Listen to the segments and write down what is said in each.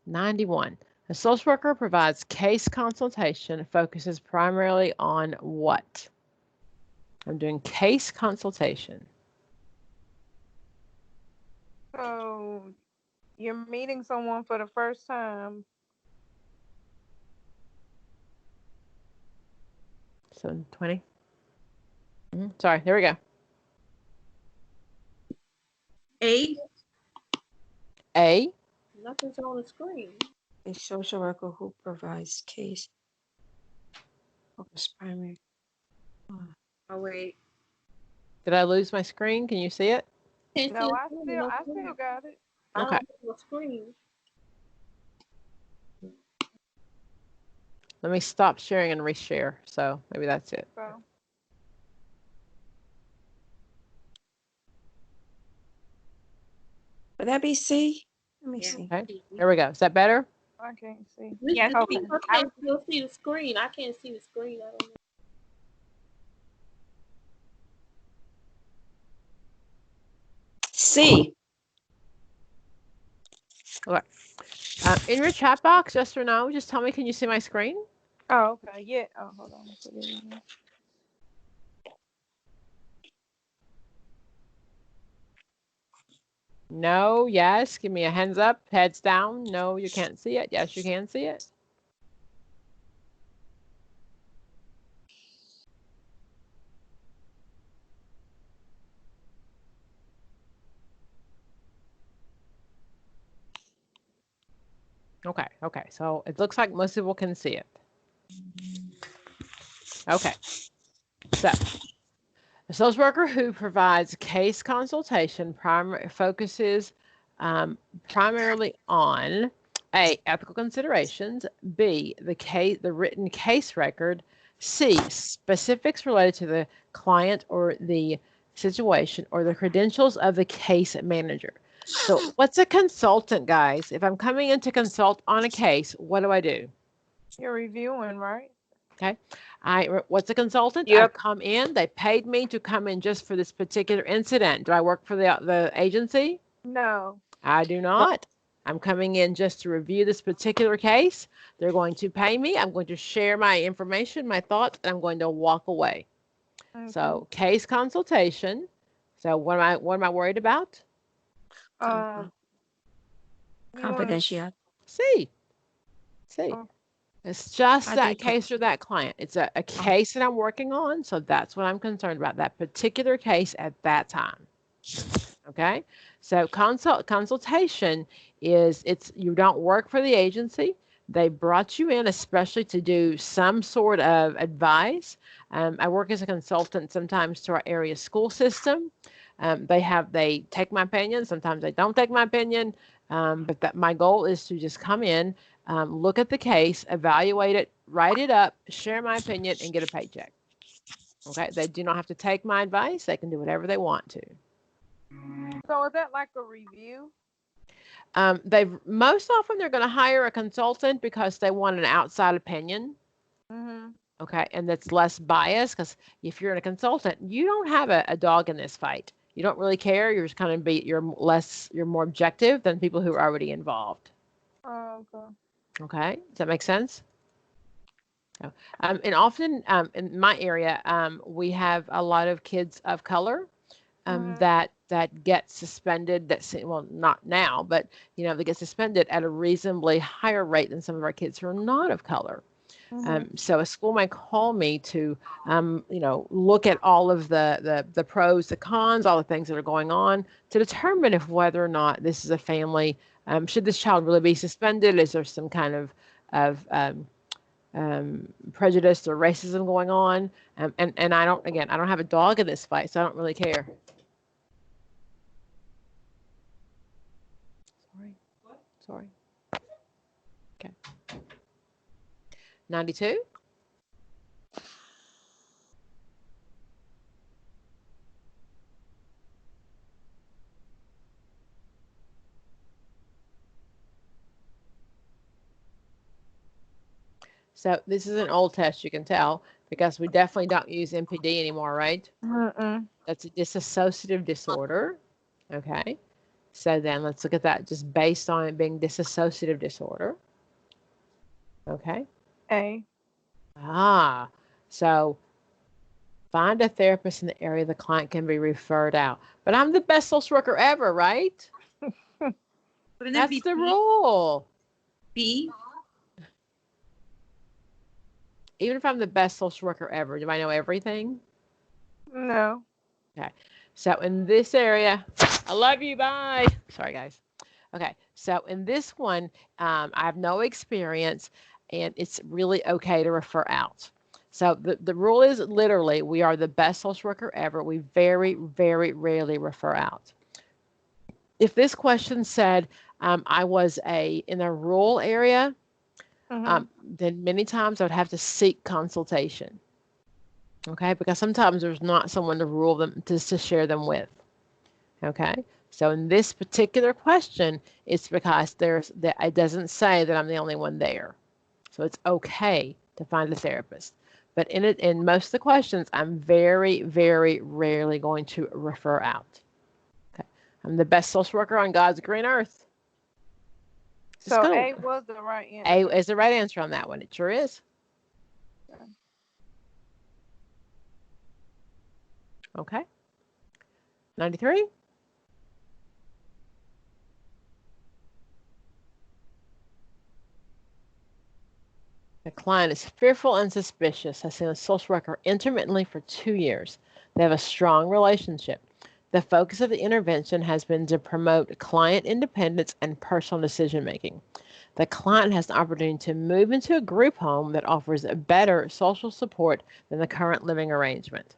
91. A social worker provides case consultation, focuses primarily on what? I'm doing case consultation. So you're meeting someone for the first time. So 20. Sorry, there we go. A. Nothing's on the screen. A social worker who provides case focus primary. Oh wait. Did I lose my screen? Can you see it? Can't No, see I the screen, still no I screen. still got it. I Okay. don't have a screen. Let me stop sharing and reshare. So maybe that's it. So Would that be C? Let me Yeah. see. Okay. There we go. Is that better? I can't see. Yes, Okay. I still see the screen. I can't see the screen. I don't know. C. Okay. In your chat box, yes or no, just tell me, can you see my screen? Oh, okay. Yeah. Oh, hold on. Put it in there. No, yes. Give me a hands up, heads down. No, you can't see it. Yes, you can see it. Okay. So it looks like most people can see it. Okay. So a social worker who provides case consultation focuses primarily on A, ethical considerations, B, the written case record, C, specifics related to the client or the situation or the credentials of the case manager. So what's a consultant, guys? If I'm coming in to consult on a case, what do? You're reviewing, right? Okay. What's a consultant? Yep. I've come in, they paid me to come in just for this particular incident. Do I work for the agency? No. I do not. I'm coming in just to review this particular case. They're going to pay me. I'm going to share my information, my thoughts, and I'm going to walk away. Okay. So case consultation. So what am I worried about? You wanna- Confidentiality. See. oh, It's just I that think case or that client. It's a case that I'm working on. So that's what I'm concerned about, that particular case at that time. Okay. So consultation is you don't work for the agency. They brought you in especially to do some sort of advice. I work as a consultant sometimes to our area school system. They take my opinion. Sometimes they don't take my opinion. But that my goal is to just come in, look at the case, evaluate it, write it up, share my opinion, and get a paycheck. Okay. They do not have to take my advice. They can do whatever they want to. So is that like a review? Most often they're going to hire a consultant because they want an outside opinion. Mhm. Okay, and that's less biased because if you're a consultant, you don't have a dog in this fight. You don't really care. You're just kind of you're more objective than people who are already involved. Oh, okay. Okay, does that make sense? And often in my area, we have a lot of kids of color that get suspended. Well, not now, but they get suspended at a reasonably higher rate than some of our kids who are not of color. So a school might call me to, look at all of the pros, the cons, all the things that are going on to determine if whether or not this is a family. Should this child really be suspended? Is there some kind of prejudice or racism going on? And I don't have a dog in this fight, so I don't really care. Sorry. Okay. 92. So this is an old test, you can tell, because we definitely don't use MPD anymore, right? Mm-mm. That's a dissociative disorder. Okay. So then let's look at that just based on it being dissociative disorder. Okay. A. So find a therapist in the area the client can be referred out. But I'm the best social worker ever, right? Wouldn't it That's be the B? rule. B? Even if I'm the best social worker ever, do I know everything? No. Okay. So in this area, I love you. Bye. Sorry, guys. Okay. So in this one, I have no experience, and it's really okay to refer out. So the rule is literally, we are the best social worker ever. We very, very rarely refer out. If this question said, I was in a rural area, then many times I would have to seek consultation. Okay, because sometimes there's not someone to rule them to share them with. Okay, so in this particular question, it's because it doesn't say that I'm the only one there, so it's okay to find a therapist. But in most of the questions, I'm very, very rarely going to refer out. Okay, I'm the best social worker on God's green earth. So A was the right answer. A is the right answer on that one. It sure is. Okay. 93. The client is fearful and suspicious, has seen a social worker intermittently for 2 years. They have a strong relationship. The focus of the intervention has been to promote client independence and personal decision making. The client has the opportunity to move into a group home that offers a better social support than the current living arrangement.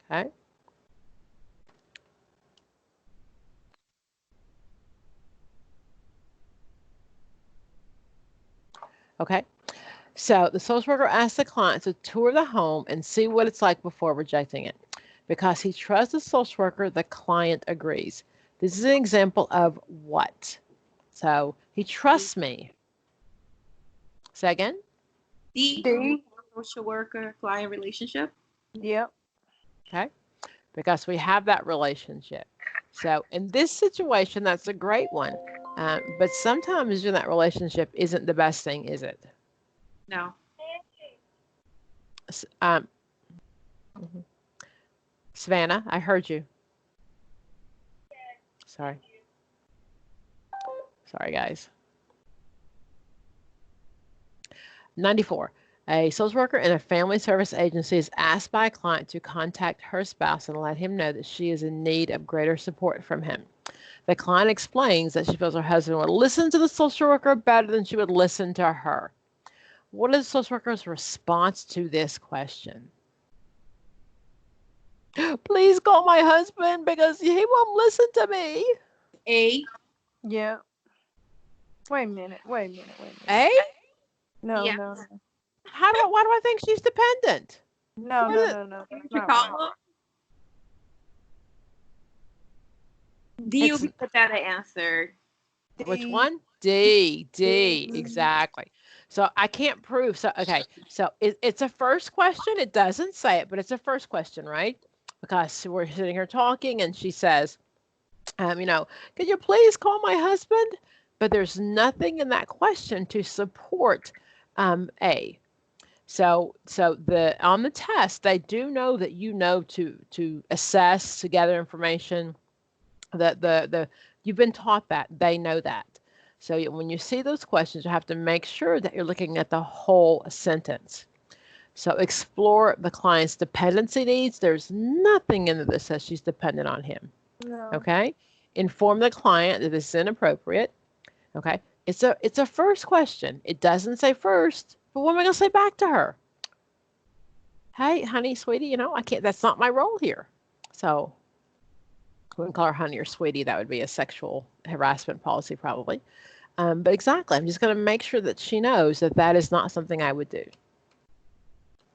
Okay. Okay. So the social worker asks the client to tour the home and see what it's like before rejecting it. Because he trusts the social worker, the client agrees. This is an example of what? So he trusts me. Say again? D. Social worker client relationship. Yep. Okay. Because we have that relationship. So in this situation, that's a great one. But sometimes that relationship isn't the best thing, is it? No. Savannah, I heard you. Sorry. Sorry, guys. 94. A social worker in a family service agency is asked by a client to contact her spouse and let him know that she is in need of greater support from him. The client explains that she feels her husband would listen to the social worker better than she would listen to her. What is the social worker's response to this question? Please call my husband because he won't listen to me. A. Yeah. Wait a minute. A? No, Yeah. no. Why do I think she's dependent? No. That's not right. D will be the better answer. Which one? D. Exactly. So I can't prove. So, okay. So it's a first question. It doesn't say it, but it's a first question, right? Because we're sitting here talking and she says, could you please call my husband? But there's nothing in that question to support A. So on the test, they do know that to assess, to gather information. That you've been taught that, they know that. So when you see those questions, you have to make sure that you're looking at the whole sentence. So explore the client's dependency needs. There's nothing in there that says she's dependent on him. No. Okay. Inform the client that this is inappropriate. Okay. It's a first question. It doesn't say first, but what am I going to say back to her? Hey, honey, sweetie, I can't, that's not my role here. So I wouldn't call her honey or sweetie. That would be a sexual harassment policy probably. But exactly, I'm just going to make sure that she knows that that is not something I would do.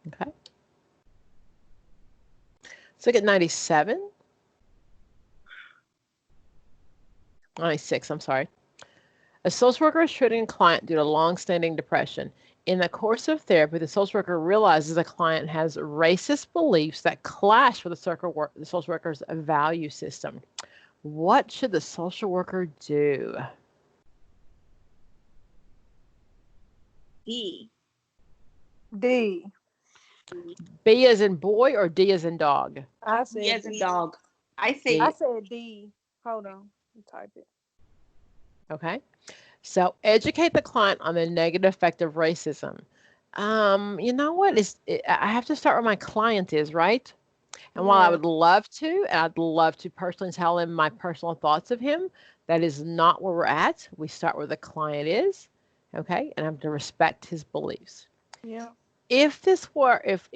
Okay. Let's look at 97. 96, I'm sorry. A social worker is treating a client due to long-standing depression. In the course of therapy, the social worker realizes a client has racist beliefs that clash with the social worker's value system. What should the social worker do? D. D. B as in boy or D as in dog? I D said as a D. dog. I say I said D. Hold on. Let me type it. Okay. So educate the client on the negative effect of racism. You know what? I have to start where my client is, right? And while I Yeah. would love to, and I'd love to personally tell him my personal thoughts of him, that is not where we're at. We start where the client is, okay? And I have to respect his beliefs. Yeah. If this were, if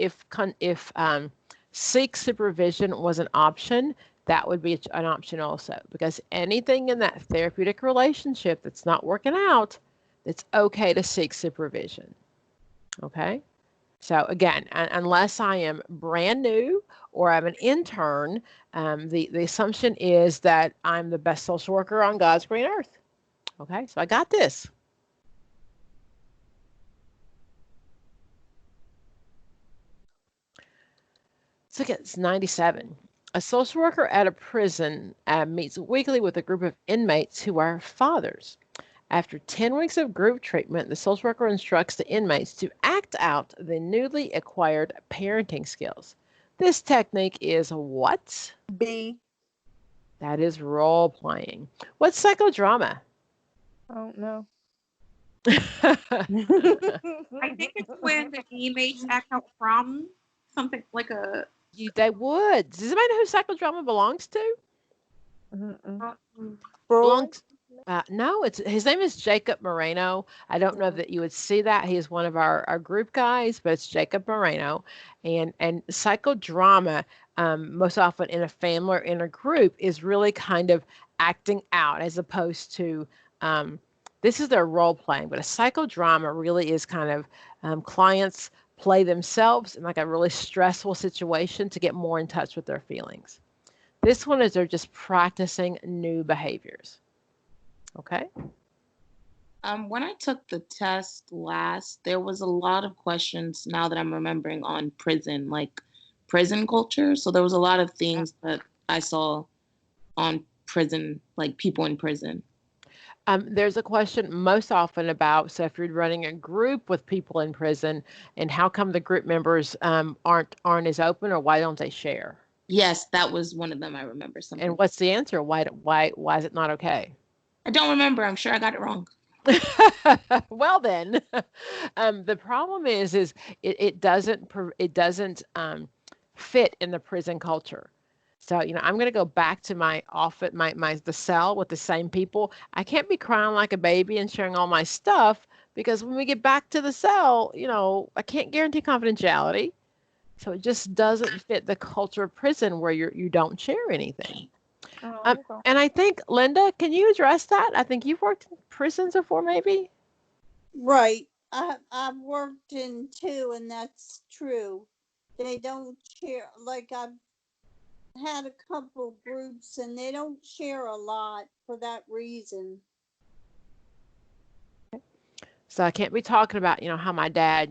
seek supervision was an option, that would be an option also, because anything in that therapeutic relationship that's not working out, it's okay to seek supervision. Okay. So again, unless I am brand new or I'm an intern, the assumption is that I'm the best social worker on God's green earth. Okay, so I got this. Let's look at 97. A social worker at a prison meets weekly with a group of inmates who are fathers. After 10 weeks of group treatment, the social worker instructs the inmates to act out the newly acquired parenting skills. This technique is what? B. That is role playing. What's psychodrama? I don't know. I think it's when the inmates act out from something like a. They would. Does anybody know who psychodrama belongs to? Freud? Belongs. No, his name is Jacob Moreno. I don't know Yeah. that you would see that. He is one of our group guys, but it's Jacob Moreno. And psychodrama, most often in a family or in a group, is really kind of acting out as opposed to this is their role playing. But a psychodrama really is kind of clients play themselves in like a really stressful situation to get more in touch with their feelings. This one is they're just practicing new behaviors. Okay. When I took the test last, there was a lot of questions now that I'm remembering on prison, like prison culture. So there was a lot of things that I saw on prison, like people in prison. There's a question most often about, so if you're running a group with people in prison, and how come the group members aren't as open, or why don't they share? Yes, that was one of them. I remember something. And what's the answer? Why is it not okay? I don't remember. I'm sure I got it wrong. Well then, the problem is it doesn't fit in the prison culture. So, I'm going to go back to my office, the cell with the same people. I can't be crying like a baby and sharing all my stuff, because when we get back to the cell, I can't guarantee confidentiality. So it just doesn't fit the culture of prison where you don't share anything. Okay. And I think, Linda, can you address that? I think you've worked in prisons before, maybe? Right. I've worked in two, and that's true. They don't share, like I've had a couple groups, and they don't share a lot for that reason. So I can't be talking about, how my dad,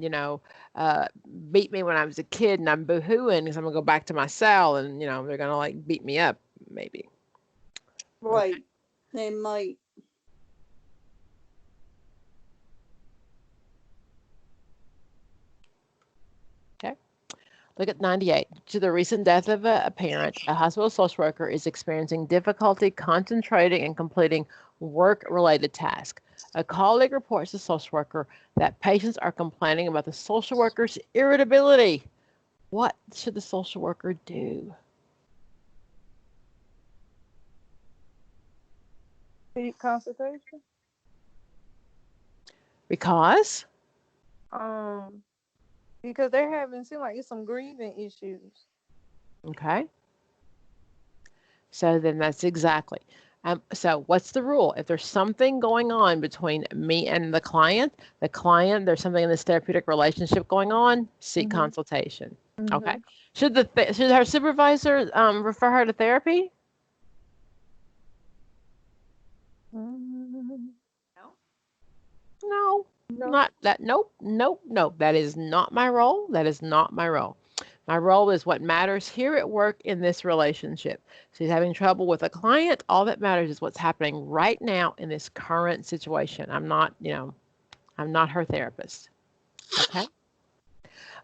beat me when I was a kid, and I'm boo-hooing because I'm going to go back to my cell, and, they're going to like beat me up, maybe. Right. Okay. They might. Okay. Look at 98. To the recent death of a parent, a hospital social worker is experiencing difficulty concentrating and completing work-related tasks. A colleague reports to the social worker that patients are complaining about the social worker's irritability. What should the social worker do? Seek consultation. Because? Because they're having, seem like it's some grieving issues. Okay. So then that's exactly. So what's the rule? If there's something going on between me and the client, there's something in this therapeutic relationship going on, seek consultation. Okay. Should her supervisor refer her to therapy? Mm-hmm. No. No. Not that. Nope, nope, nope. That is not my role. That is not my role. My role is what matters here at work in this relationship. She's having trouble with a client. All that matters is what's happening right now in this current situation. I'm not, I'm not her therapist. Okay.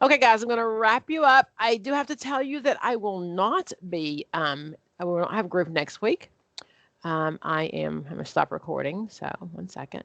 Okay, guys, I'm going to wrap you up. I do have to tell you that I will not be, I will not have a group next week. I'm going to stop recording. So 1 second.